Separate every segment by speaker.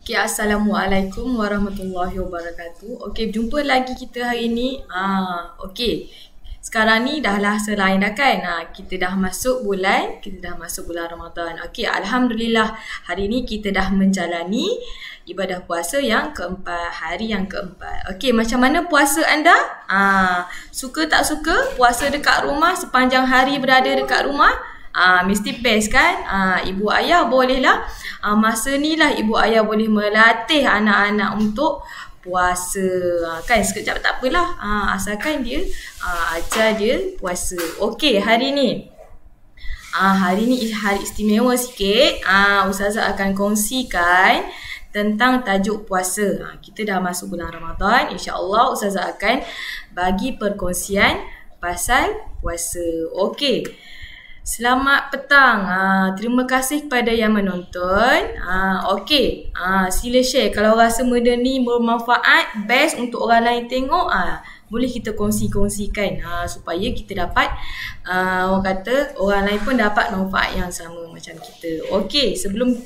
Speaker 1: Okay, Assalamualaikum warahmatullahi wabarakatuh. Okay, jumpa lagi kita hari ni. Okay, sekarang ni dah lah selain dah kan. Kita dah masuk bulan Ramadan. Okay, Alhamdulillah hari ni kita dah menjalani ibadah puasa yang keempat, hari yang keempat. Okay, macam mana puasa anda? Suka tak suka puasa dekat rumah, sepanjang hari berada dekat rumah? Mesti best kan? Ibu ayah bolehlah masa ni lah ibu ayah boleh melatih anak-anak untuk puasa. Kan sekejap tak apalah, asalkan dia ajar dia puasa. Okey, hari ni hari istimewa sikit. Ustazah akan kongsikan tentang tajuk puasa. Kita dah masuk bulan Ramadan, insya-Allah Ustazah akan bagi perkongsian pasal puasa. Okey. Selamat petang. Terima kasih kepada yang menonton. Okey, sila share kalau rasa benda ni bermanfaat, best untuk orang lain tengok. Boleh kita kongsikan supaya kita dapat orang kata orang lain pun dapat manfaat yang sama macam kita. Okey, sebelum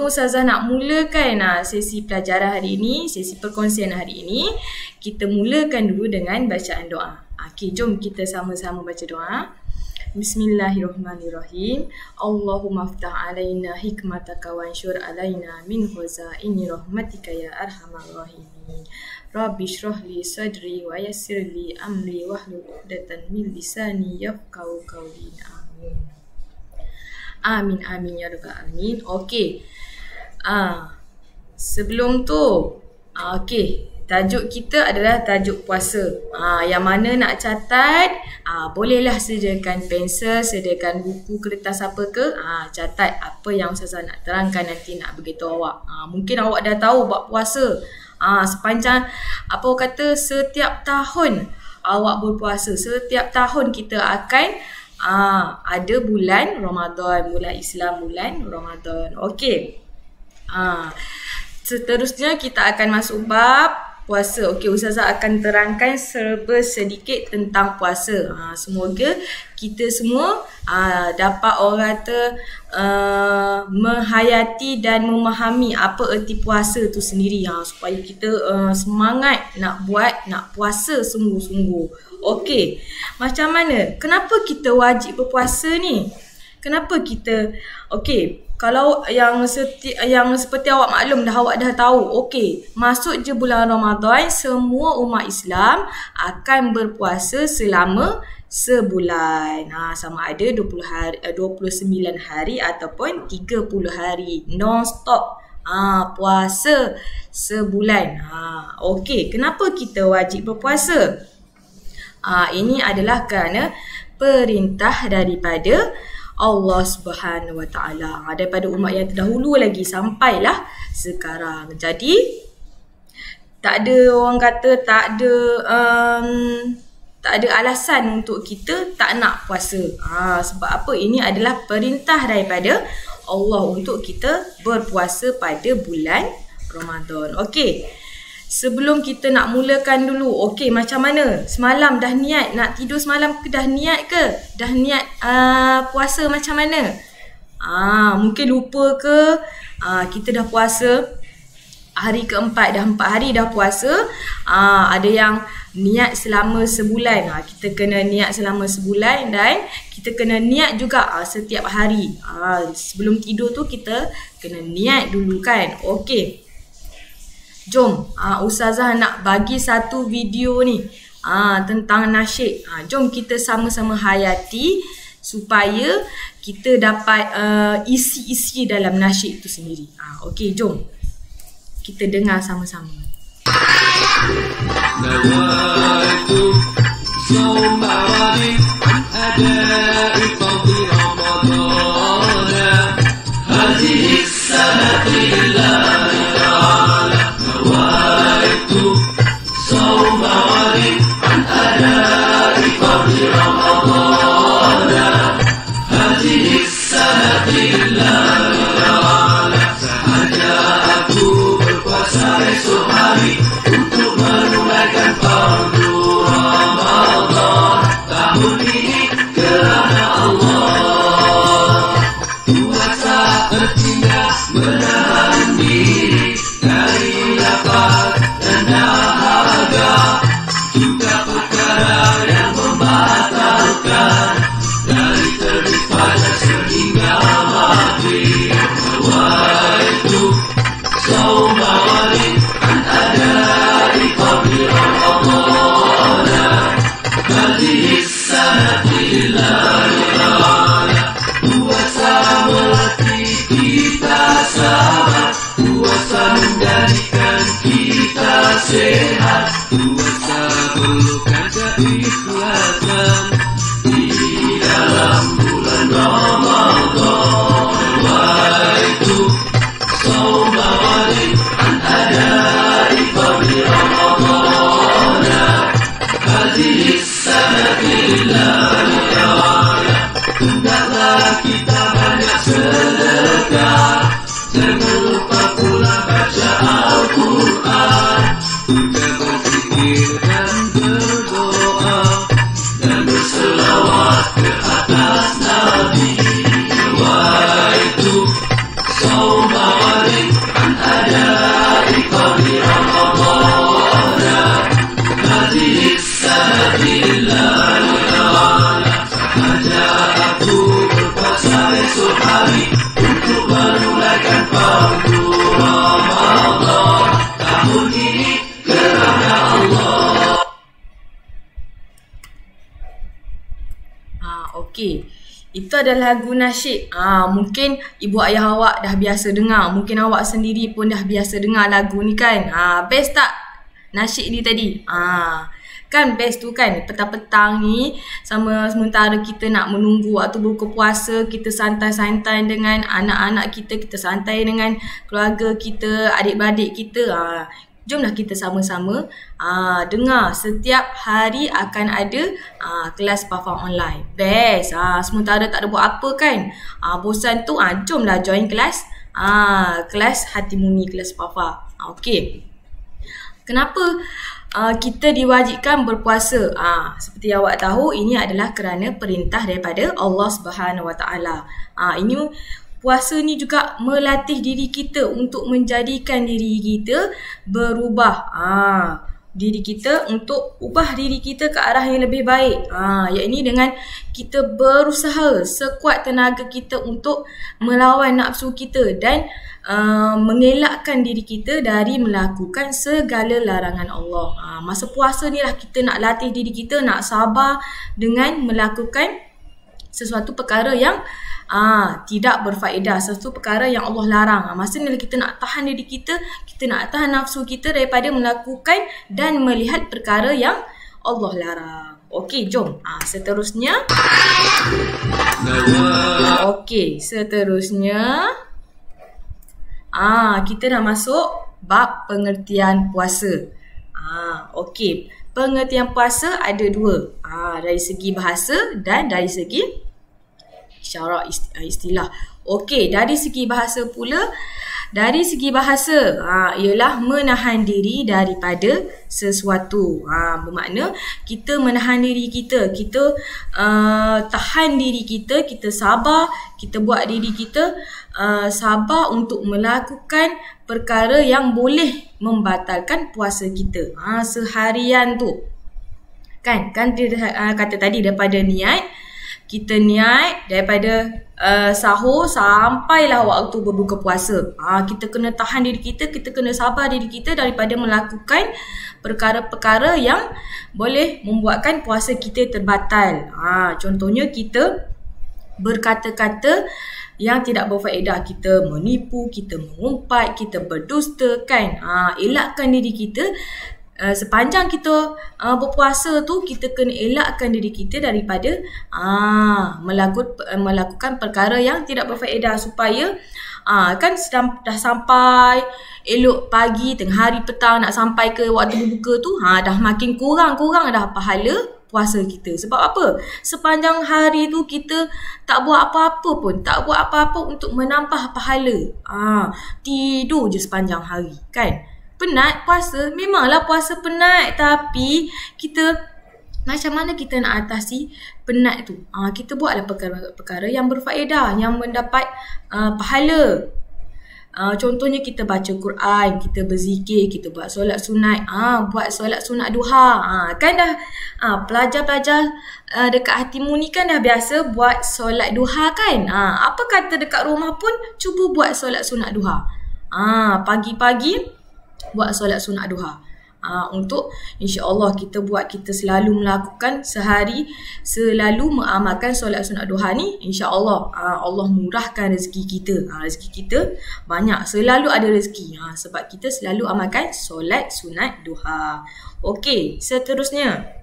Speaker 1: Ustazah nak mulakan sesi pelajaran hari ini, sesi perkongsian hari ini, kita mulakan dulu dengan bacaan doa. Okey, jom kita sama-sama baca doa. Bismillahirrahmanirrahim. Allahumma aftah alaina hikmataka wa anshur alaina min khazaini rahmatika ya arhamar rahimin. Rabbi shrah li sadri wa yassir li amri wahlul 'uqdatam min lisani yafqahu qawli. Amin. Amin amin ya rabbal alamin. Okey. Sebelum tu, okey, tajuk kita adalah tajuk puasa. Yang mana nak catat, bolehlah sediakan pensel, sediakan buku, kertas apa ke. Catat apa yang Ustazah nak terangkan nanti nak beritahu awak. Mungkin awak dah tahu buat puasa. Sepanjang setiap tahun awak berpuasa. Setiap tahun kita akan ada bulan Ramadan, bulan Islam, bulan Ramadan. Okey. Seterusnya kita akan masuk bab puasa. Okey, Ustazah akan terangkan serba sedikit tentang puasa. Semoga kita semua dapat orang kata menghayati dan memahami apa erti puasa tu sendiri, supaya kita semangat nak puasa sungguh-sungguh. Okey, macam mana? Kenapa kita wajib berpuasa ni? Kenapa kita kalau yang seperti awak maklum dah, awak dah tahu. Okey, masuk je bulan Ramadan, semua umat Islam akan berpuasa selama sebulan. Sama ada 29 hari ataupun 30 hari non-stop. Puasa sebulan. Okey, kenapa kita wajib berpuasa? Ini adalah kerana perintah daripada Allah Subhanahu Wa Taala, daripada umat yang terdahulu lagi sampailah sekarang. Jadi tak ada orang kata tak ada alasan untuk kita tak nak puasa. Sebab apa? Ini adalah perintah daripada Allah untuk kita berpuasa pada bulan Ramadan. Okey. Sebelum kita nak mulakan dulu, okey, macam mana? Semalam dah niat nak tidur semalam ke? Dah niat ke? Dah niat puasa macam mana? Mungkin lupa ke? Kita dah puasa hari keempat, dah 4 hari dah puasa. Ada yang niat selama sebulan. Kita kena niat selama sebulan dan kita kena niat juga setiap hari. Sebelum tidur tu kita kena niat dulu kan? Okey. Jom, Ustazah nak bagi satu video ni tentang nasyid. Jom kita sama-sama hayati supaya kita dapat isi-isi dalam nasyid itu sendiri. Okey, jom kita dengar sama-sama. Nawaitu sawma wadi adai fadhi Ramadan hadhihi sanati untuk menunaikan fardu Ramadan tahun ini kerana Allah. Puasa artinya menahan diri
Speaker 2: Jangan lupa pula baca Al-Quran, juga berzikir dan berdoa, dan berselawat ke atas Nabi. Nawaitu sawma ghadin an adai qadri Ramadana, hadhihi sabilillah ta'ala. Saja aku berpuasa esok hari untuk menunaikan fardu Ramadan tahun ini kerana Allah.
Speaker 1: Okey. Itu adalah lagu nasyid. Mungkin ibu ayah awak dah biasa dengar. Mungkin awak sendiri pun dah biasa dengar lagu ni kan. Best tak nasyid ni tadi? Kan best tu kan, petang-petang ni sementara kita nak menunggu waktu buka puasa, kita santai-santai dengan anak-anak kita, kita santai dengan keluarga kita, adik-beradik kita. Jomlah kita sama-sama dengar. Setiap hari akan ada kelas Pafa online. Best. Sementara tak ada buat apa kan, bosan tu, jomlah join kelas kelas Hatimuni, kelas Pafa. Okey. Kenapa kita diwajibkan berpuasa? Seperti awak tahu, ini adalah kerana perintah daripada Allah Subhanahu Wa Taala. Ini puasa ni juga melatih diri kita untuk menjadikan diri kita berubah. Diri kita untuk ubah diri kita ke arah yang lebih baik. Iaitu dengan kita berusaha sekuat tenaga kita untuk melawan nafsu kita dan mengelakkan diri kita dari melakukan segala larangan Allah. Masa puasa ni lah kita nak latih diri kita nak sabar dengan melakukan sesuatu perkara yang tidak berfaedah, sesuatu perkara yang Allah larang. Masa ni lah kita nak tahan diri kita, kita nak tahan nafsu kita daripada melakukan dan melihat perkara yang Allah larang. Okey, jom. Seterusnya. Okey, seterusnya. Kita dah masuk bab pengertian puasa. Okey, pengertian puasa ada dua. Dari segi bahasa dan dari segi syarak istilah. Okey, dari segi bahasa pula. Dari segi bahasa, ialah menahan diri daripada sesuatu. Bermakna kita menahan diri kita, kita tahan diri kita, kita sabar, kita buat diri kita sabar untuk melakukan perkara yang boleh membatalkan puasa kita seharian tu. Kan kata tadi daripada niat, kita niat daripada sahur sampailah waktu berbuka puasa. Kita kena tahan diri kita, kita kena sabar diri kita daripada melakukan perkara-perkara yang boleh membuatkan puasa kita terbatal. Contohnya kita berkata-kata yang tidak berfaedah, kita menipu, kita mengumpat, kita berdusta kan. Elakkan diri kita. Sepanjang kita berpuasa tu, kita kena elakkan diri kita daripada melakukan perkara yang tidak berfaedah, supaya kan dah sampai elok pagi, tengah hari, petang, nak sampai ke waktu berbuka tu, dah makin kurang dah pahala puasa kita. Sebab apa? Sepanjang hari tu kita tak buat apa-apa pun, tak buat apa-apa untuk menambah pahala. Tidur je sepanjang hari kan. Penat puasa, memanglah puasa penat, tapi kita macam mana kita nak atasi penat tu? Kita buatlah perkara-perkara yang berfaedah, yang mendapat pahala. Contohnya kita baca Quran, kita berzikir, kita buat solat sunat, buat solat sunat duha. Kan dah pelajar-pelajar dekat Hatimu ni kan dah biasa buat solat duha kan. Apa kata dekat rumah pun cuba buat solat sunat duha. Pagi-pagi buat solat sunat duha. Untuk insya-Allah kita selalu melakukan sehari, selalu mengamalkan solat sunat duha ni, insya-Allah Allah murahkan rezeki kita. Rezeki kita banyak, selalu ada rezeki. Sebab kita selalu amalkan solat sunat duha. Okey, seterusnya.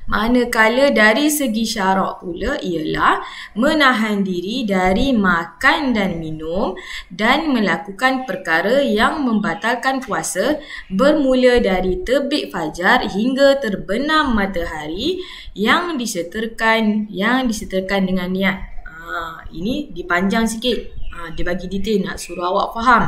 Speaker 1: Manakala dari segi syarak pula ialah menahan diri dari makan dan minum dan melakukan perkara yang membatalkan puasa bermula dari terbit fajar hingga terbenam matahari yang disertakan dengan niat. Ini dipanjang sikit. Dia bagi detail nak suruh awak faham.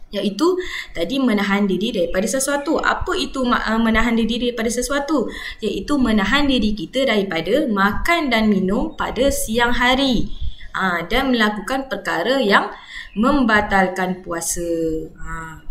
Speaker 1: Iaitu tadi menahan diri daripada sesuatu. Apa itu menahan diri daripada sesuatu? Iaitu menahan diri kita daripada makan dan minum pada siang hari. Dan melakukan perkara yang membatalkan puasa.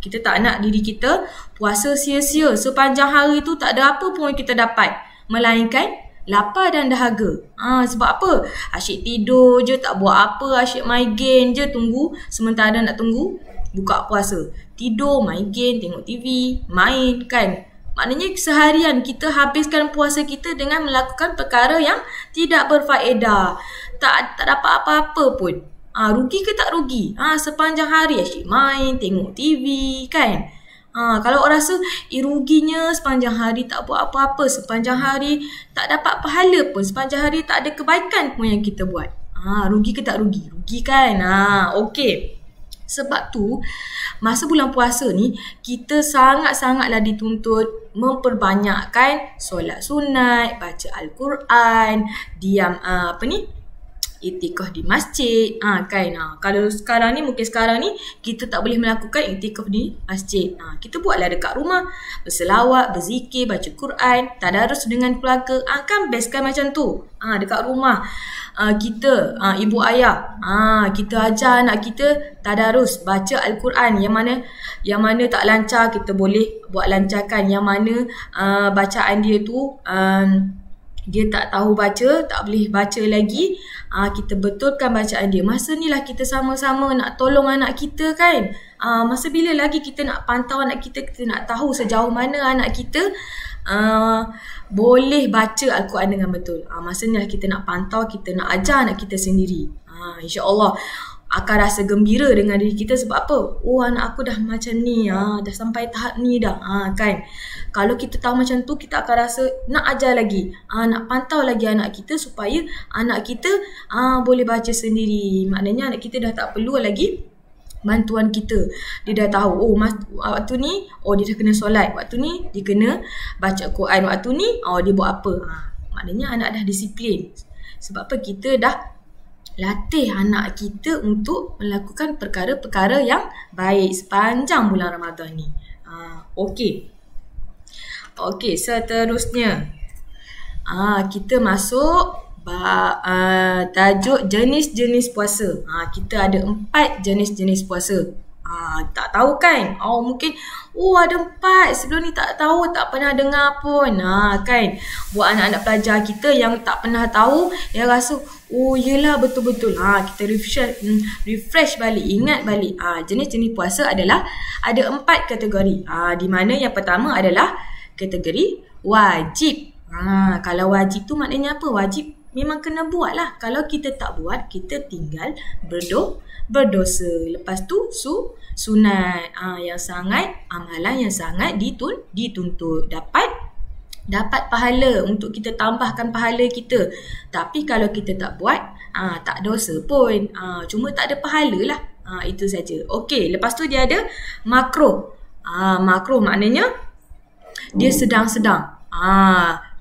Speaker 1: Kita tak nak diri kita puasa sia-sia. Sepanjang hari tu tak ada apa pun kita dapat. Melainkan lapar dan dahaga. Sebab apa? Asyik tidur je, tak buat apa. Asyik main game je, tunggu. Sementara nak tunggu buka puasa. Tidur, main game, tengok TV, main kan. Maknanya seharian kita habiskan puasa kita dengan melakukan perkara yang tidak berfaedah. Tak dapat apa-apa pun. Rugi ke tak rugi? Sepanjang hari asyik main, tengok TV kan. Kalau orang rasa ruginya sepanjang hari tak buat apa-apa, sepanjang hari tak dapat pahala pun, sepanjang hari tak ada kebaikan pun yang kita buat. Rugi ke tak rugi? Rugi kan? Okey. Sebab tu masa bulan puasa ni kita sangat-sangatlah dituntut memperbanyakkan solat sunat, baca Al-Quran, diam iktikaf di masjid kan. Kalau sekarang ni, mungkin sekarang ni kita tak boleh melakukan iktikaf di masjid. Kita buatlah dekat rumah, berselawat, berzikir, baca Quran, tadarus dengan keluarga. Kan best kan macam tu. Dekat rumah kita, ibu ayah, kita ajar anak kita tadarus, baca Al-Quran. Yang mana tak lancar kita boleh buat lancarkan. Yang mana bacaan dia tu dia tak tahu baca, tak boleh baca lagi, kita betulkan bacaan dia. Masa ni lah kita sama-sama nak tolong anak kita kan. Masa bila lagi kita nak pantau anak kita, kita nak tahu sejauh mana anak kita boleh baca Al-Quran dengan betul. Masa ni lah kita nak pantau, kita nak ajar anak kita sendiri. InsyaAllah akan rasa gembira dengan diri kita. Sebab apa? Anak aku dah macam ni, dah sampai tahap ni dah, kan. Kalau kita tahu macam tu, kita akan rasa nak ajar lagi, nak pantau lagi anak kita supaya anak kita boleh baca sendiri. Maknanya anak kita dah tak perlu lagi bantuan kita. Dia dah tahu, waktu ni dia dah kena solat, waktu ni dia kena baca Quran, waktu ni dia buat apa. Maknanya anak dah disiplin. Sebab apa? Kita dah latih anak kita untuk melakukan perkara-perkara yang baik sepanjang bulan Ramadan ni. Okey, seterusnya kita masuk tajuk jenis-jenis puasa. Kita ada 4 jenis-jenis puasa. Tak tahu kan? Mungkin ada 4. Sebelum ni tak tahu, tak pernah dengar pun. Kan? Buat anak-anak pelajar kita yang tak pernah tahu, yang rasa yelah betul-betul. Kita refresh balik, ingat balik. Jenis-jenis puasa adalah ada 4 kategori. Di mana yang pertama adalah kategori wajib. Kalau wajib tu maknanya apa? Wajib memang kena buat lah. Kalau kita tak buat, kita tinggal berdosa. Lepas tu sunat, yang sangat, amalan yang sangat dituntut. Dapat pahala untuk kita tambahkan pahala kita. Tapi kalau kita tak buat, tak dosa pun. Cuma tak ada pahala lah. Itu saja. Okey, lepas tu dia ada makruh. Makruh maknanya dia sedang-sedang.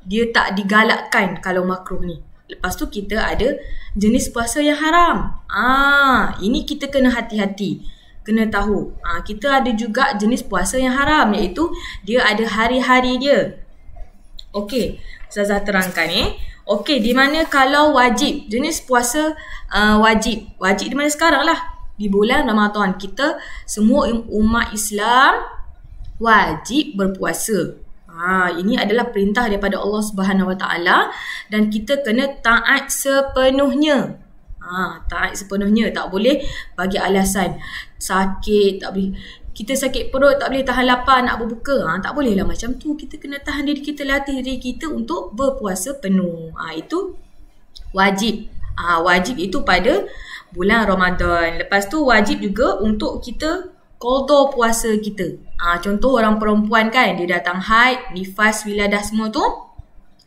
Speaker 1: Dia tak digalakkan kalau makruh ni. Lepas tu kita ada jenis puasa yang haram. Ini kita kena hati-hati, kena tahu. Kita ada juga jenis puasa yang haram, iaitu dia ada hari-hari dia. Okey, Ustazah terangkan Okey, di mana kalau wajib, jenis puasa wajib di mana sekarang lah, di bulan Ramadan kita semua umat Islam wajib berpuasa. Ini adalah perintah daripada Allah Subhanahu Wa Taala dan kita kena taat sepenuhnya. Taat sepenuhnya, tak boleh bagi alasan sakit, tak boleh. Kita sakit perut, tak boleh tahan lapar nak berbuka. Tak boleh lah macam tu. Kita kena tahan diri kita, latih diri kita untuk berpuasa penuh. Itu wajib. Wajib itu pada bulan Ramadan. Lepas tu wajib juga untuk kita qada puasa kita. Contoh orang perempuan kan, dia datang haid, nifas, wiladah semua tu,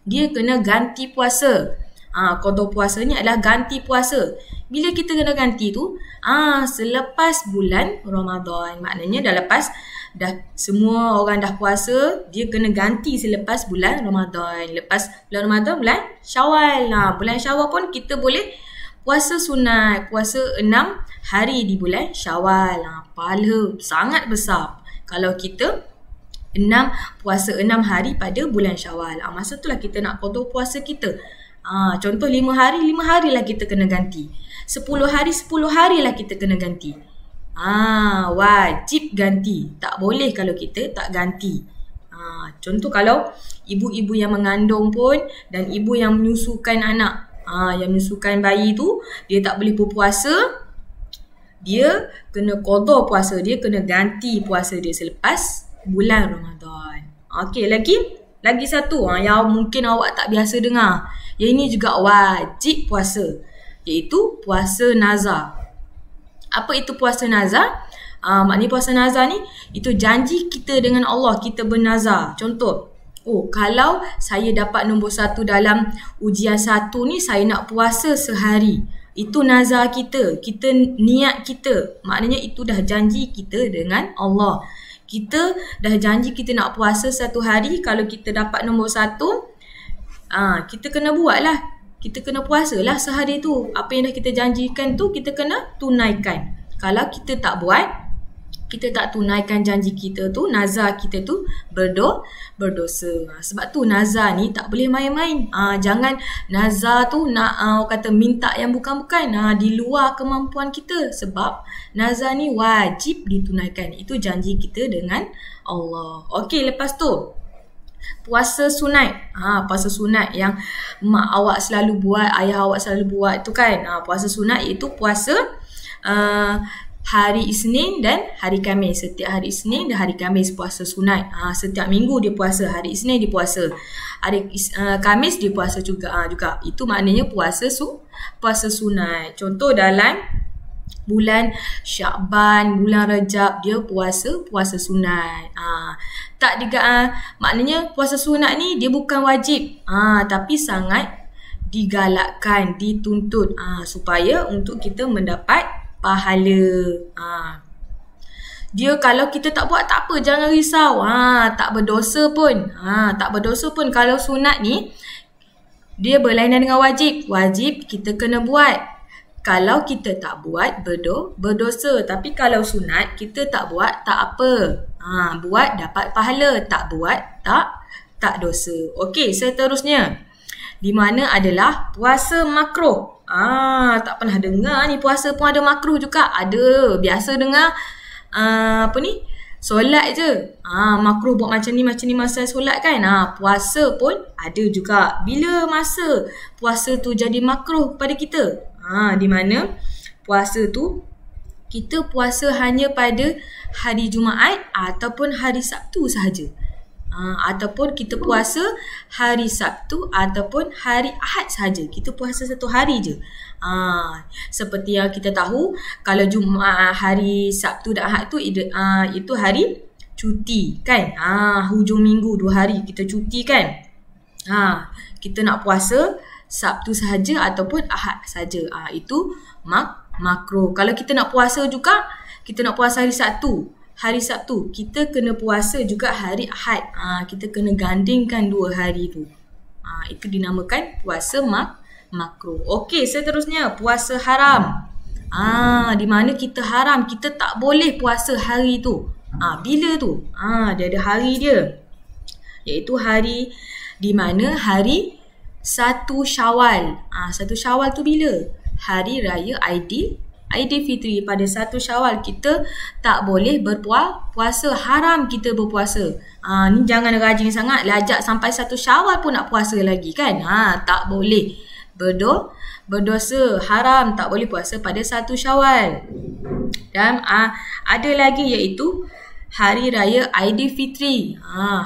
Speaker 1: dia kena ganti puasa. Qada puasa ni adalah ganti puasa. Bila kita kena ganti tu, selepas bulan Ramadan. Maknanya dah semua orang dah puasa, dia kena ganti selepas bulan Ramadan. Lepas bulan Ramadan, bulan Syawal. Bulan Syawal pun kita boleh puasa sunat, puasa 6 hari di bulan Syawal. Pahala sangat besar kalau kita puasa 6 hari pada bulan Syawal. Masa tu lah kita nak qada puasa kita. Contoh 5 hari lah kita kena ganti. 10 hari lah kita kena ganti. Wajib ganti. Tak boleh kalau kita tak ganti. Contoh kalau ibu-ibu yang mengandung pun dan ibu yang menyusukan anak, yang menyusukan bayi tu, dia tak boleh berpuasa, dia kena qada puasa, dia kena ganti puasa dia selepas bulan Ramadan. Okey, lagi satu yang mungkin awak tak biasa dengar. Yang ini juga wajib puasa, iaitu puasa nazar. Apa itu puasa nazar? Maknanya puasa nazar ni, itu janji kita dengan Allah, kita bernazar. Contoh, kalau saya dapat nombor 1 dalam ujian 1 ni, saya nak puasa sehari. Itu nazar kita, niat kita. Maknanya itu dah janji kita dengan Allah. Kita dah janji kita nak puasa 1 hari. Kalau kita dapat nombor 1, kita kena buat lah. Kita kena puasalah sehari tu. Apa yang dah kita janjikan tu, kita kena tunaikan. Kalau kita tak buat, kita tak tunaikan janji kita tu, nazar kita tu, berdosa. Sebab tu nazar ni tak boleh main-main. Jangan nazar tu nak kata minta yang bukan-bukan, di luar kemampuan kita. Sebab nazar ni wajib ditunaikan. Itu janji kita dengan Allah. Okey, lepas tu puasa sunat. Puasa sunat yang mak awak selalu buat, ayah awak selalu buat tu kan. Puasa sunat iaitu puasa hari Isnin dan hari Khamis. Setiap hari Isnin dan hari Khamis puasa sunat. Setiap minggu dia puasa. Hari Isnin dia puasa. Hari Khamis dia puasa juga. Itu maknanya puasa sunat. Contoh dalam bulan Syakban, bulan Rajab, dia puasa sunat. Maknanya puasa sunat ni dia bukan wajib. Tapi sangat digalakkan, dituntut supaya untuk kita mendapat pahala. Dia kalau kita tak buat tak apa, jangan risau. Tak berdosa pun. Kalau sunat ni dia berlainan dengan wajib. Wajib kita kena buat. Kalau kita tak buat berdosa. Tapi kalau sunat kita tak buat tak apa. Buat dapat pahala, tak buat tak dosa. Okey, seterusnya di mana adalah puasa makruh. Tak pernah dengar ni puasa pun ada makruh juga. Ada, biasa dengar solat je. Makruh buat macam ni masa solat kan. Puasa pun ada juga. Bila masa puasa tu jadi makruh pada kita? Di mana puasa tu kita puasa hanya pada hari Jumaat ataupun hari Sabtu sahaja. Ataupun kita puasa hari Sabtu ataupun hari Ahad sahaja. Kita puasa 1 hari je. Seperti yang kita tahu, kalau hari Sabtu dan Ahad tu itu hari cuti kan. Hujung minggu 2 hari kita cuti kan. Kita nak puasa Sabtu sahaja ataupun Ahad sahaja. Itu makruh. Kalau kita nak puasa juga, kita nak puasa hari Sabtu, kita kena puasa juga hari Ahad. Kita kena gandingkan 2 hari tu. Itu dinamakan puasa makruh. Okey, seterusnya puasa haram. Di mana kita haram, kita tak boleh puasa hari tu. Bila tu? Dia ada hari dia. Iaitu hari di mana hari 1 Syawal. 1 Syawal tu bila? Hari Raya Aidilfitri. Pada 1 Syawal kita tak boleh berpuasa. Haram kita berpuasa. Ni jangan rajin sangat. Lajak sampai 1 Syawal pun nak puasa lagi kan. Tak boleh. Berdosa. Haram. Tak boleh puasa pada 1 Syawal. Dan ada lagi iaitu Hari Raya Aidilfitri.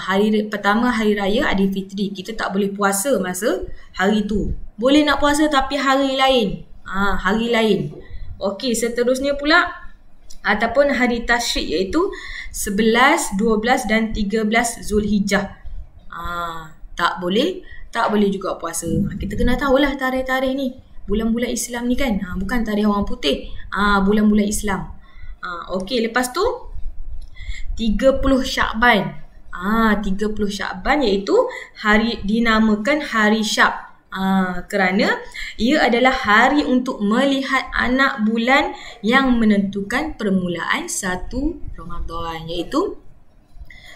Speaker 1: Hari pertama Hari Raya Aidilfitri. Kita tak boleh puasa masa hari tu. Boleh nak puasa tapi hari lain. Hari lain. Okey, seterusnya pula ataupun hari Tasyrik iaitu 11, 12 dan 13 Zulhijjah. Tak boleh juga puasa. Kita kena tahulah tarikh-tarikh ni. Bulan-bulan Islam ni kan. Bukan tarikh orang putih. Bulan-bulan Islam. Okey, lepas tu 30 Syakban. 30 Syakban iaitu hari dinamakan hari Syak. Kerana ia adalah hari untuk melihat anak bulan yang menentukan permulaan 1 Ramadan, iaitu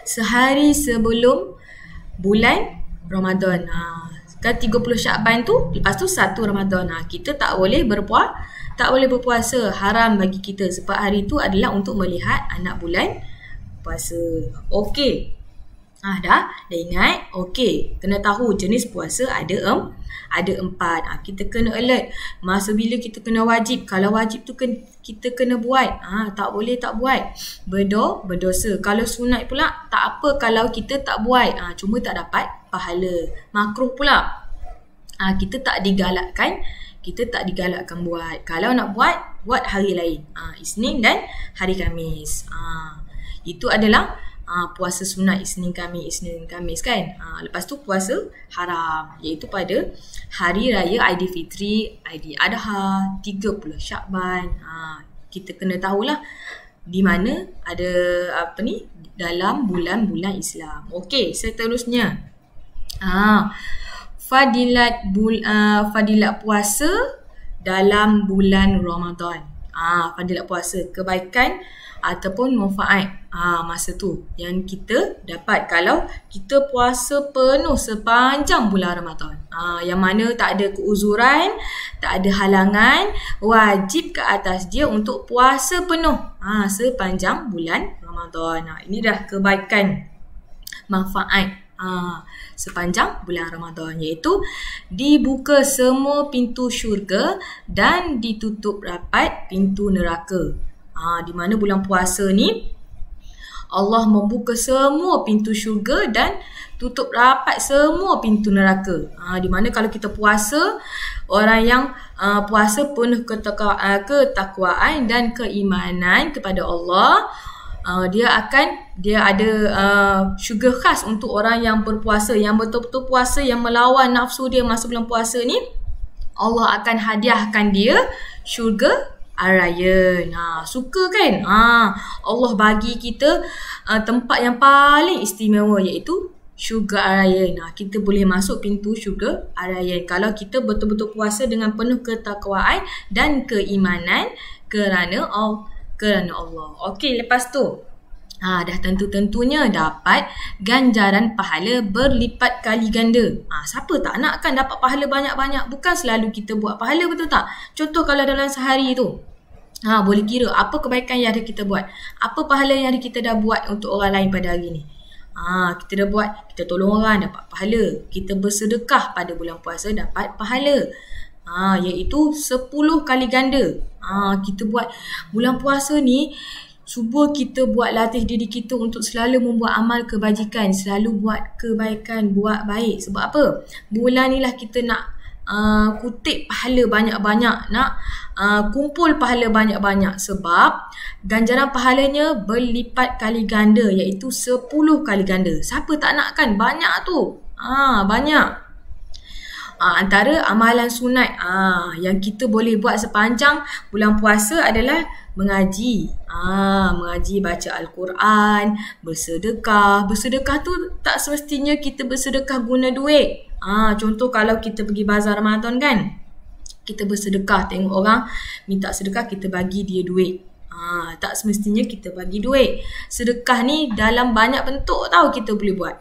Speaker 1: sehari sebelum bulan Ramadan. Kan 30 Syakban tu, lepas tu 1 Ramadan. Kita tak boleh berpuasa, haram bagi kita sebab hari tu adalah untuk melihat anak bulan puasa. Okey. Dah ingat? Okey, kena tahu jenis puasa ada 4. Kita kena alert masa bila kita kena wajib. Kalau wajib tu kita kena buat. Tak boleh tak buat. Berdosa. Kalau sunat pula tak apa kalau kita tak buat. Cuma tak dapat pahala. Makruh pula. Kita tak digalakkan buat. Kalau nak buat hari lain. Isnin dan hari Khamis. Itu adalah puasa sunat Isnin Khamis kan. Lepas tu puasa haram, iaitu pada hari raya Aidilfitri, Aidiladha, 30 Syakban. Kita kena tahulah di mana ada dalam bulan-bulan Islam. Okey, seterusnya. Fadilat puasa dalam bulan Ramadan. Fadilat puasa, kebaikan ataupun manfaat masa tu yang kita dapat kalau kita puasa penuh sepanjang bulan Ramadan. Yang mana tak ada keuzuran, tak ada halangan, wajib ke atas dia untuk puasa penuh sepanjang bulan Ramadan. Ini dah kebaikan, manfaat sepanjang bulan Ramadan, iaitu dibuka semua pintu syurga dan ditutup rapat pintu neraka. Di mana bulan puasa ni Allah membuka semua pintu syurga dan tutup rapat semua pintu neraka. Di mana kalau kita puasa, orang yang puasa penuh ketakwaan dan keimanan kepada Allah, dia ada syurga khas untuk orang yang berpuasa, yang betul-betul puasa, yang melawan nafsu dia masa bulan puasa ni. Allah akan hadiahkan dia syurga Ar-Rayyan. Suka kan? Allah bagi kita tempat yang paling istimewa, iaitu syurga Ar-Rayyan. Kita boleh masuk pintu syurga Ar-Rayyan kalau kita betul-betul puasa dengan penuh ketakwaan dan keimanan kerana Allah. Okey, lepas tu dah tentu-tentunya dapat ganjaran pahala berlipat kali ganda. Siapa tak nak kan dapat pahala banyak-banyak? Bukan selalu kita buat pahala, betul tak? Contoh kalau dalam sehari tu, boleh kira apa kebaikan yang ada kita buat, apa pahala yang ada kita dah buat untuk orang lain pada hari ni. Kita dah buat, kita tolong orang, dapat pahala. Kita bersedekah pada bulan puasa, dapat pahala, iaitu 10 kali ganda. Kita buat bulan puasa ni, cuba kita buat latih diri kita untuk selalu membuat amal kebajikan, selalu buat kebaikan, buat baik. Sebab apa? Bulan ni lah kita nak kutip pahala banyak-banyak, nak kumpul pahala banyak-banyak, sebab ganjaran pahalanya berlipat kali ganda, iaitu 10 kali ganda. Siapa tak nak kan? Banyak tu. Banyak. Antara amalan sunat yang kita boleh buat sepanjang bulan puasa adalah mengaji. Mengaji, baca Al-Quran, bersedekah. Bersedekah tu tak semestinya kita bersedekah guna duit. Contoh kalau kita pergi bazar Ramadan kan, kita bersedekah, tengok orang minta sedekah, kita bagi dia duit. Tak semestinya kita bagi duit. Sedekah ni dalam banyak bentuk tau kita boleh buat.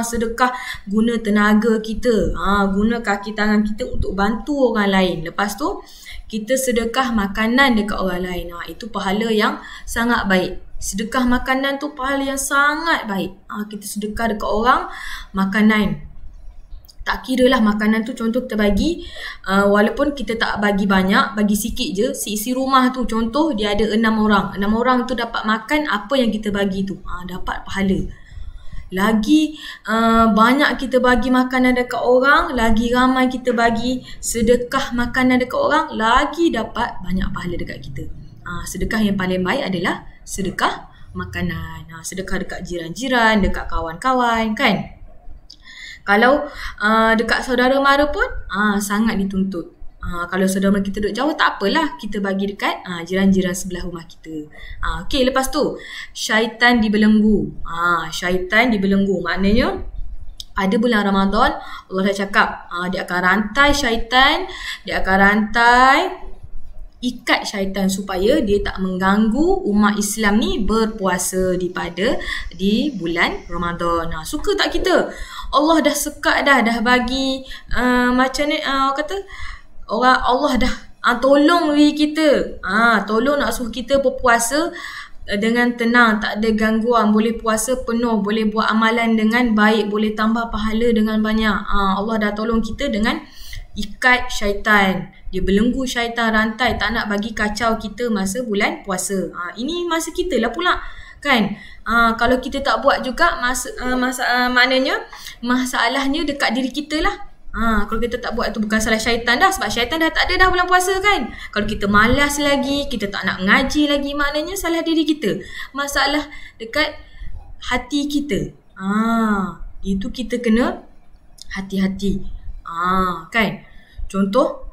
Speaker 1: Sedekah guna tenaga kita, guna kaki tangan kita untuk bantu orang lain. Lepas tu kita sedekah makanan dekat orang lain. Itu pahala yang sangat baik. Sedekah makanan tu pahala yang sangat baik. Kita sedekah dekat orang makanan. Tak kira lah makanan tu, contoh kita bagi, walaupun kita tak bagi banyak, bagi sikit je, isi rumah tu contoh dia ada 6 orang. 6 orang tu dapat makan apa yang kita bagi tu, dapat pahala. Lagi banyak kita bagi makanan dekat orang, lagi ramai kita bagi sedekah makanan dekat orang, lagi dapat banyak pahala dekat kita. Sedekah yang paling baik adalah sedekah makanan. Sedekah dekat jiran-jiran, dekat kawan-kawan kan. Kalau dekat saudara mara pun sangat dituntut. Kalau saudara mara kita duduk jauh, tak apalah, kita bagi dekat jiran-jiran sebelah rumah kita. Okey, lepas tu syaitan dibelenggu. Syaitan dibelenggu maknanya pada bulan Ramadan, Allah dah cakap dia akan rantai syaitan, dia akan rantai, ikat syaitan supaya dia tak mengganggu umat Islam ni berpuasa di bulan Ramadan. Suka tak kita? Allah dah sekat dah bagi macam ni kata orang, Allah dah tolong diri kita. Tolong nak suruh kita berpuasa dengan tenang, tak ada gangguan, boleh puasa penuh, boleh buat amalan dengan baik, boleh tambah pahala dengan banyak. Allah dah tolong kita dengan ikat syaitan. Dia belenggu syaitan, rantai, tak nak bagi kacau kita masa bulan puasa. Ini masa kita lah pula, kan? Kalau kita tak buat juga, maknanya masalahnya dekat diri kita lah. Kalau kita tak buat tu bukan salah syaitan dah, sebab syaitan dah tak ada dah bulan puasa, kan? Kalau kita malas lagi, kita tak nak ngaji lagi, maknanya salah diri kita. Masalah dekat hati kita. Itu kita kena hati-hati. Kan? Contoh,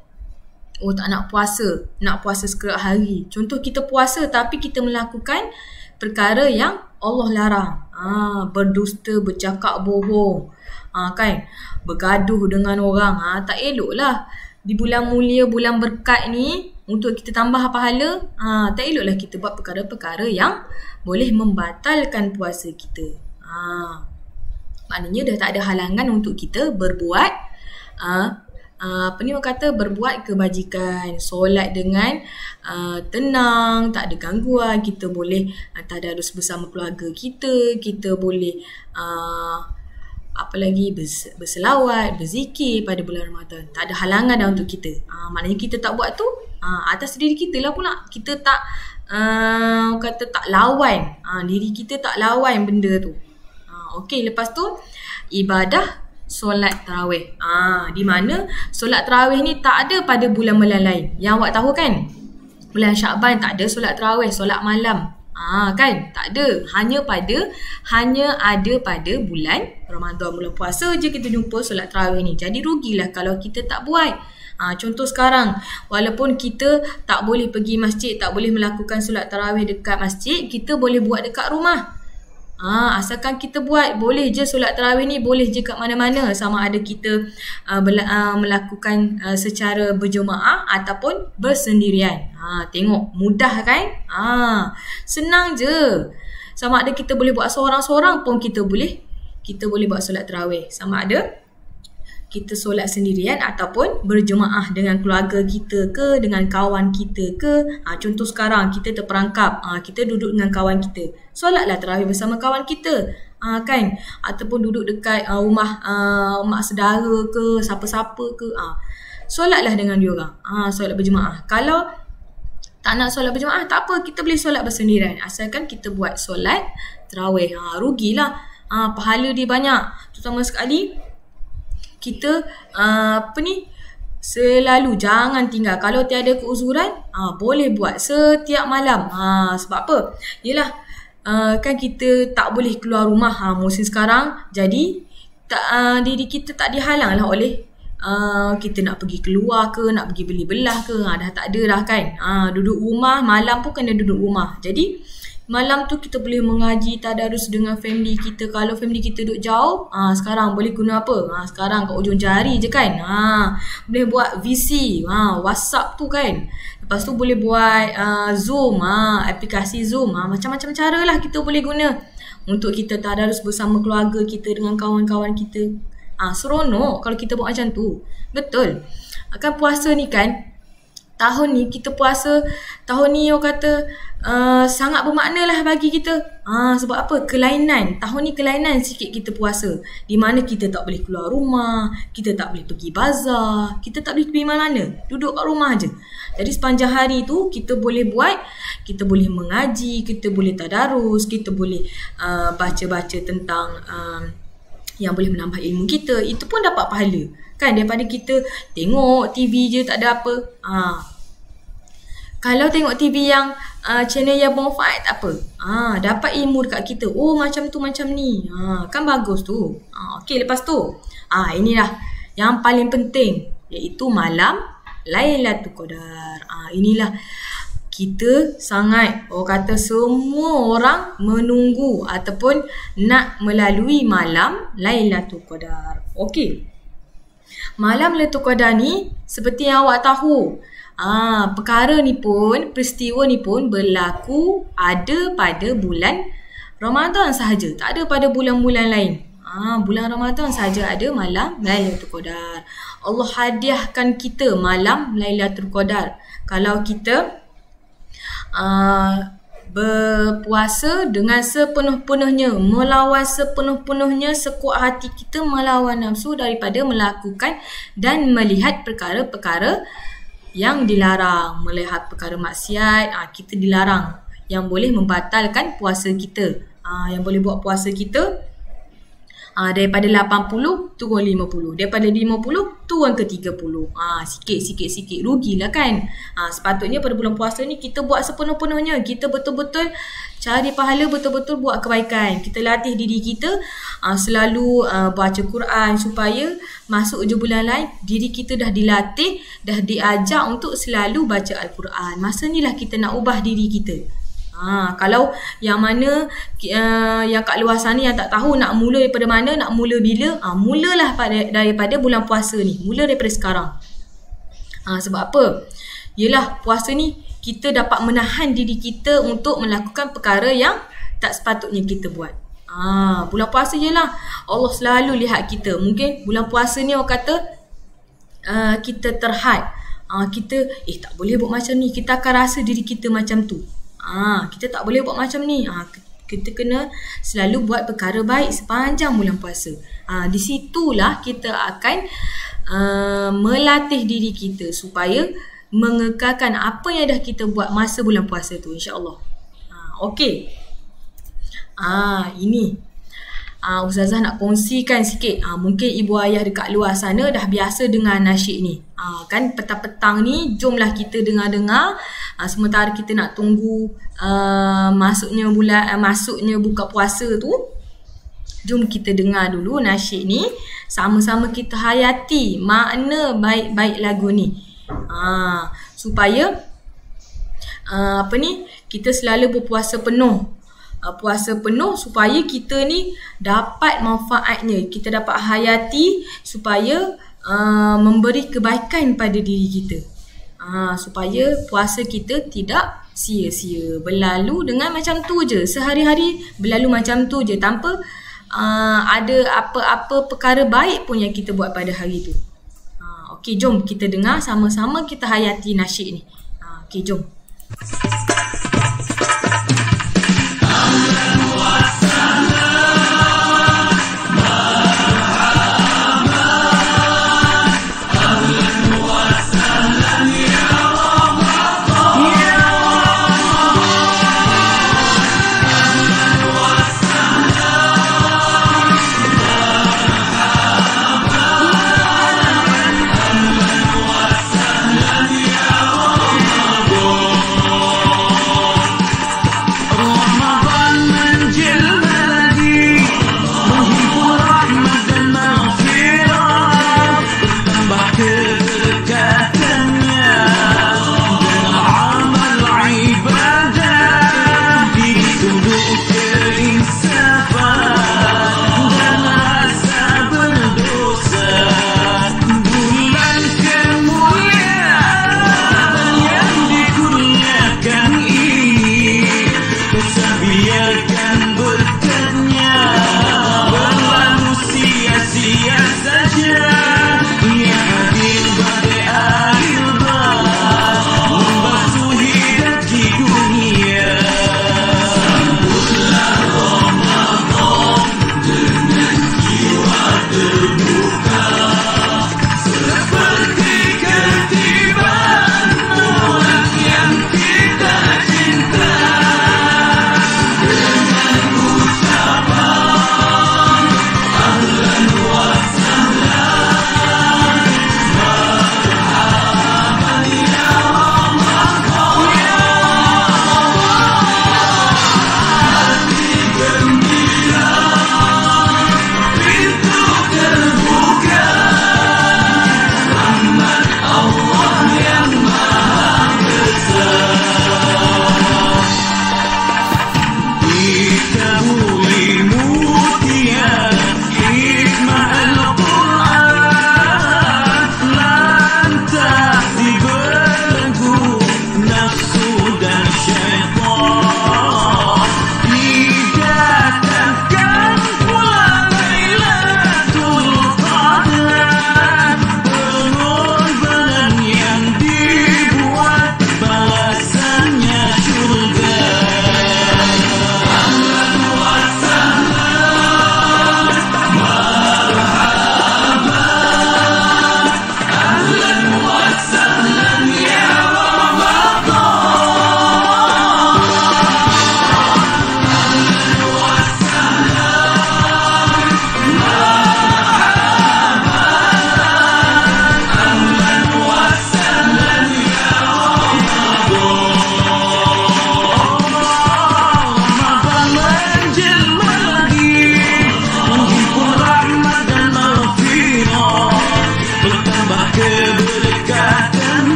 Speaker 1: tak nak puasa sekerap hari. Contoh kita puasa tapi kita melakukan perkara yang Allah larang. Berdusta, bercakap bohong. Kan? Bergaduh dengan orang. Tak elok lah. Di bulan mulia, bulan berkat ni, untuk kita tambah pahala, tak elok lah kita buat perkara-perkara yang boleh membatalkan puasa kita. Maknanya dah tak ada halangan untuk kita berbuat orang kata berbuat kebajikan, solat dengan tenang, tak ada gangguan. Kita boleh tadarus bersama keluarga kita, kita boleh berselawat, berzikir pada bulan Ramadan. Tak ada halangan dah untuk kita. Maknanya kita tak buat tu atas diri kita lah pula. Kita tak tak lawan, diri kita tak lawan benda tu. Okey, lepas tu ibadah solat tarawih. Di mana solat tarawih ni tak ada pada bulan-bulan lain. Yang awak tahu kan? Bulan Syakban tak ada solat tarawih, solat malam. Kan? Tak ada. Hanya ada pada bulan Ramadan, bulan puasa je kita jumpa solat tarawih ni. Jadi rugilah kalau kita tak buat. Contoh sekarang, walaupun kita tak boleh pergi masjid, tak boleh melakukan solat tarawih dekat masjid, kita boleh buat dekat rumah. Asalkan kita buat, boleh je solat tarawih ni, boleh je kat mana-mana, sama ada kita melakukan secara berjemaah ataupun bersendirian. Tengok, mudah kan? Senang je. Sama ada kita boleh buat seorang-seorang pun kita boleh buat solat tarawih. Sama ada kita solat sendirian ataupun berjemaah dengan keluarga kita ke, dengan kawan kita ke. Contoh sekarang kita terperangkap, kita duduk dengan kawan kita, solatlah tarawih bersama kawan kita, kan? Ataupun duduk dekat rumah mak saudara ke, siapa-siapa ke, solatlah dengan diorang, solat berjemaah. Kalau tak nak solat berjemaah, tak apa, kita boleh solat bersendirian, asalkan kita buat solat tarawih. Rugilah, pahala dia banyak. Terutama sekali kita selalu jangan tinggal. Kalau tiada keuzuran, boleh buat setiap malam. Sebab apa? Yelah, kan kita tak boleh keluar rumah musim sekarang. Jadi diri kita tak dihalang lah oleh kita nak pergi keluar ke, nak pergi beli belah ke. Dah tak ada dah, kan? Duduk rumah, malam pun kena duduk rumah. Jadi malam tu kita boleh mengaji, tadarus dengan family kita. Kalau family kita duduk jauh, sekarang boleh guna apa? Sekarang kat ujung jari je, kan? Boleh buat VC, WhatsApp tu, kan? Lepas tu boleh buat Zoom, aplikasi Zoom. Macam-macam cara lah kita boleh guna untuk kita tadarus bersama keluarga kita, dengan kawan-kawan kita. Seronok kalau kita buat macam tu. Betul. Kan puasa ni kan, tahun ni kita puasa, tahun ni orang kata sangat bermakna lah bagi kita. Sebab apa? Kelainan. Tahun ni kelainan sikit kita puasa. Di mana kita tak boleh keluar rumah, kita tak boleh pergi bazar, kita tak boleh pergi mana-mana. Duduk kat rumah je. Jadi sepanjang hari tu kita boleh buat, kita boleh mengaji, kita boleh tadarus, kita boleh baca-baca tentang yang boleh menambah ilmu kita. Itu pun dapat pahala, kan? Daripada kita tengok TV je tak ada apa. Kalau tengok TV yang channel yang bermanfaat, tak apa. Dapat ilmu dekat kita. Oh, macam tu, macam ni. Kan bagus tu. Okey, lepas tu inilah yang paling penting, iaitu malam Lailatul Qadar. Inilah kita sangat, orang kata semua orang menunggu ataupun nak melalui malam Lailatul Qadar. Okey. Malam Lailatul Qadar ni seperti yang awak tahu, perkara ni pun, peristiwa ni pun berlaku ada pada bulan Ramadan sahaja. Tak ada pada bulan-bulan lain. Bulan Ramadan sahaja ada malam Lailatul Qadar. Allah hadiahkan kita malam Lailatul Qadar. Kalau kita berpuasa dengan sepenuh-penuhnya, melawan sepenuh-penuhnya sekuat hati kita melawan nafsu daripada melakukan dan melihat perkara-perkara yang dilarang. Melihat perkara maksiat, kita dilarang. Yang boleh membatalkan puasa kita. Yang boleh buat puasa kita daripada 80 turun 50. Daripada 50 turun ke 30. Sikit. Rugilah kan. Sepatutnya pada bulan puasa ni kita buat sepenuh-penuhnya. Kita betul-betul cari pahala, betul-betul buat kebaikan. Kita latih diri kita selalu baca Quran supaya masuk je bulan lain diri kita dah dilatih, dah diajar untuk selalu baca Al-Quran. Masa ni lah kita nak ubah diri kita. Kalau yang mana yang kat luar sana yang tak tahu nak mula daripada mana, nak mula bila, mulalah daripada bulan puasa ni. Mula daripada sekarang. Sebab apa? Yelah, puasa ni kita dapat menahan diri kita untuk melakukan perkara yang tak sepatutnya kita buat. Bulan puasa je lah Allah selalu lihat kita. Mungkin bulan puasa ni orang kata kita terhad, kita tak boleh buat macam ni. Kita akan rasa diri kita macam tu. Kita tak boleh buat macam ni. Kita kena selalu buat perkara baik sepanjang bulan puasa. Di situlah kita akan melatih diri kita supaya mengekalkan apa yang dah kita buat masa bulan puasa tu, insya-Allah. Okey. Ini Ustazah nak kongsikan sikit. Mungkin ibu ayah dekat luar sana dah biasa dengan nasyid ni. Kan petang-petang ni jomlah kita dengar-dengar. Sementara kita nak tunggu masuknya buka puasa tu. Jom kita dengar dulu nasyid ni. Sama-sama kita hayati makna baik-baik lagu ni. Supaya kita selalu berpuasa penuh. Puasa penuh supaya kita ni dapat manfaatnya. Kita dapat hayati supaya memberi kebaikan pada diri kita. Supaya puasa kita tidak sia-sia. Berlalu dengan macam tu je. Sehari-hari berlalu macam tu je. Tanpa ada apa-apa perkara baik pun yang kita buat pada hari tu. Okey, jom kita dengar sama-sama kita hayati nasyid ni. Okey, jom.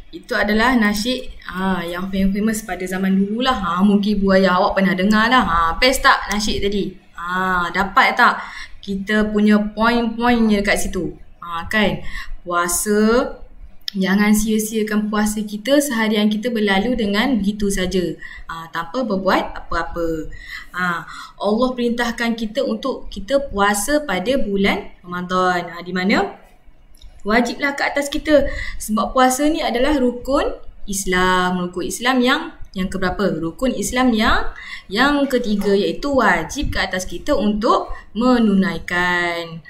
Speaker 1: Itu adalah nasyid yang famous pada zaman dulu lah. Mungkin ibu ayah awak pernah dengar lah. Best tak nasyid tadi? Dapat tak kita punya poin-poinnya dekat situ? Kan? Puasa, jangan sia-siakan puasa kita. Seharian kita berlalu dengan begitu saja, tanpa berbuat apa-apa. Allah perintahkan kita untuk kita puasa pada bulan Ramadan, di mana wajiblah ke atas kita, sebab puasa ni adalah rukun Islam. Rukun Islam yang keberapa? Rukun Islam yang ketiga, iaitu wajib ke atas kita untuk menunaikan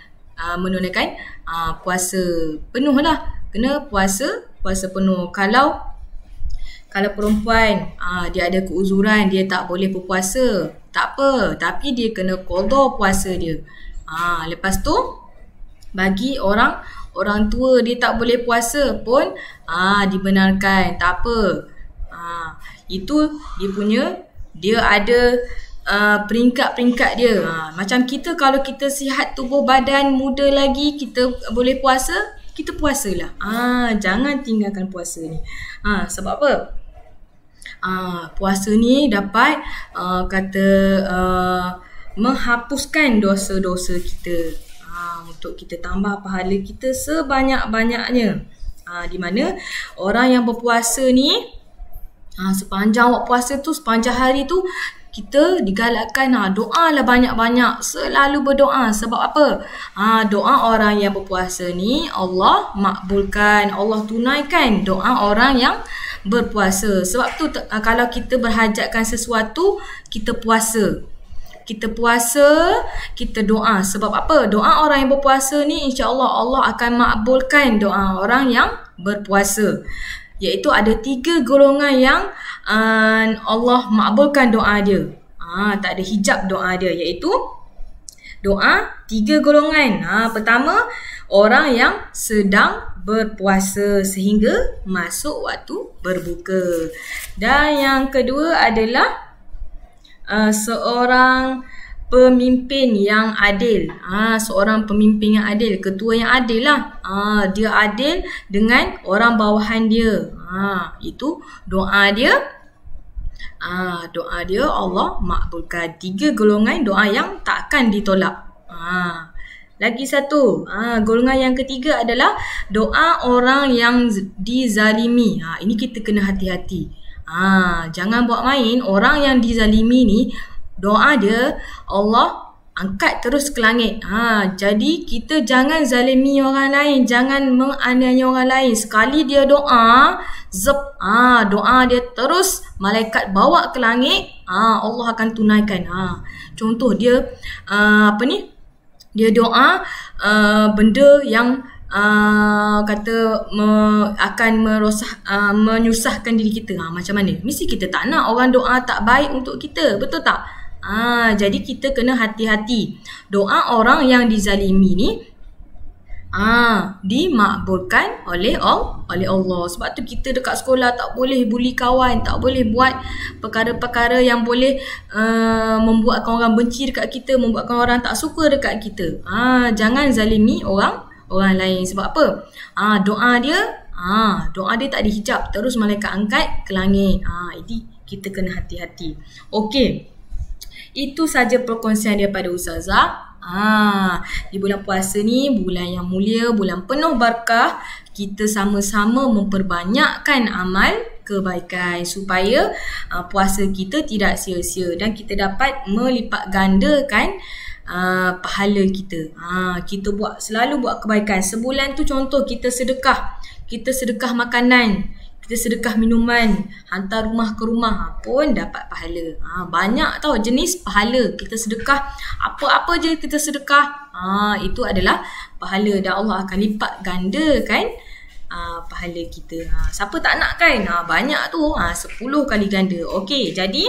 Speaker 1: puasa penuh lah. Kena puasa penuh. Kalau perempuan dia ada keuzuran, dia tak boleh berpuasa, tak apa, tapi dia kena qada puasa dia. Lepas tu bagi orang tua dia tak boleh puasa pun dibenarkan, tak apa. Itu dia ada peringkat-peringkat dia. Macam kita, kalau kita sihat tubuh badan, muda lagi, kita boleh puasa, kita puasalah. Jangan tinggalkan puasa ni. Sebab apa? Puasa ni dapat menghapuskan dosa-dosa kita. Untuk kita tambah pahala kita sebanyak-banyaknya. Di mana orang yang berpuasa ni, sepanjang awak puasa tu, sepanjang hari tu, kita digalakkan doa lah banyak-banyak. Selalu berdoa. Sebab apa? Doa orang yang berpuasa ni Allah makbulkan, Allah tunaikan doa orang yang berpuasa. Sebab tu kalau kita berhajatkan sesuatu, kita puasa. Kita doa. Sebab apa? Doa orang yang berpuasa ni, insya-Allah Allah akan makbulkan doa orang yang berpuasa. Iaitu ada 3 golongan yang Allah makbulkan doa dia. Tak ada hijab doa dia. Iaitu doa 3 golongan. Pertama, orang yang sedang berpuasa sehingga masuk waktu berbuka. Dan yang kedua adalah seorang pemimpin yang adil. Seorang pemimpin yang adil, ketua yang adil lah. Dia adil dengan orang bawahan dia. Itu doa dia. Doa dia Allah makbulkan. 3 golongan doa yang takkan ditolak. Lagi satu, golongan yang ketiga adalah doa orang yang dizalimi. Ini kita kena hati-hati. Jangan buat main. Orang yang dizalimi ni, doa dia Allah angkat terus ke langit. Jadi kita jangan zalimi orang lain, jangan menganiaya orang lain. Sekali dia doa, doa dia terus malaikat bawa ke langit, Allah akan tunaikan. Contoh dia dia doa benda yang akan menyusahkan diri kita. Macam mana? Mesti kita tak nak orang doa tak baik untuk kita, betul tak? Jadi kita kena hati-hati. Doa orang yang dizalimi ni dimakbulkan oleh Allah. Sebab tu kita dekat sekolah tak boleh bully kawan, tak boleh buat perkara-perkara yang boleh membuatkan orang benci dekat kita, membuatkan orang tak suka dekat kita. Jangan zalimi orang lain. Sebab apa? Doa dia tak dihijab, terus malaikat angkat ke langit. Ini kita kena hati-hati. Okey, itu saja perkongsian daripada Ustazah. Di bulan puasa ni, bulan yang mulia, bulan penuh barakah, kita sama-sama memperbanyakkan amal kebaikan supaya puasa kita tidak sia-sia dan kita dapat melipat gandakan pahala kita. Kita selalu buat kebaikan. Sebulan tu contoh kita sedekah makanan, kita sedekah minuman, hantar rumah ke rumah pun dapat pahala. Banyak tau jenis pahala. Kita sedekah apa-apa je kita sedekah, itu adalah pahala dan Allah akan lipat gandakan pahala kita. Siapa tak nak kan? Banyak tu, 10 kali ganda. Okey, jadi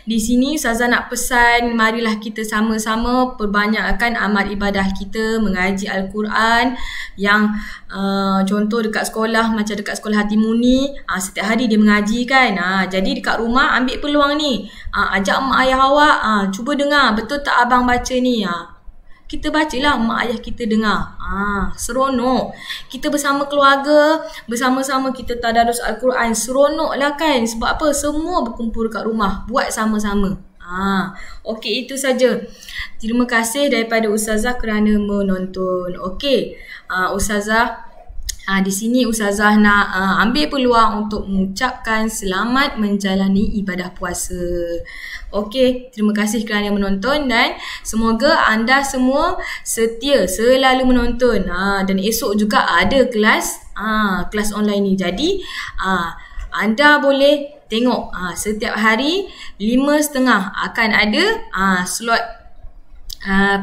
Speaker 1: di sini Ustazah nak pesan, marilah kita sama-sama perbanyakkan amal ibadah kita, mengaji Al-Quran yang contoh dekat sekolah, macam dekat sekolah Hati Muni, setiap hari dia mengaji kan. Jadi dekat rumah ambil peluang ni, ajak mak ayah awak, cuba dengar betul tak abang baca ni. kita bacalah, mak ayah kita dengar. Seronok. Kita bersama keluarga, bersama-sama kita tadarus Al-Quran. Seronok lah kan. Sebab apa? Semua berkumpul kat rumah. Buat sama-sama. Okey, itu saja. Terima kasih daripada Ustazah kerana menonton. Okey, Ustazah, di sini Ustazah nak ambil peluang untuk mengucapkan selamat menjalani ibadah puasa. Okey, terima kasih kerana menonton dan semoga anda semua setia selalu menonton. Dan esok juga ada kelas online ni. Jadi anda boleh tengok setiap hari 5.30 akan ada slot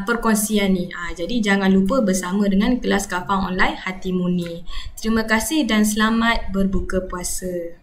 Speaker 1: perkongsian ni. Jadi jangan lupa bersama dengan kelas kafah online Hati Murni. Terima kasih dan selamat berbuka puasa.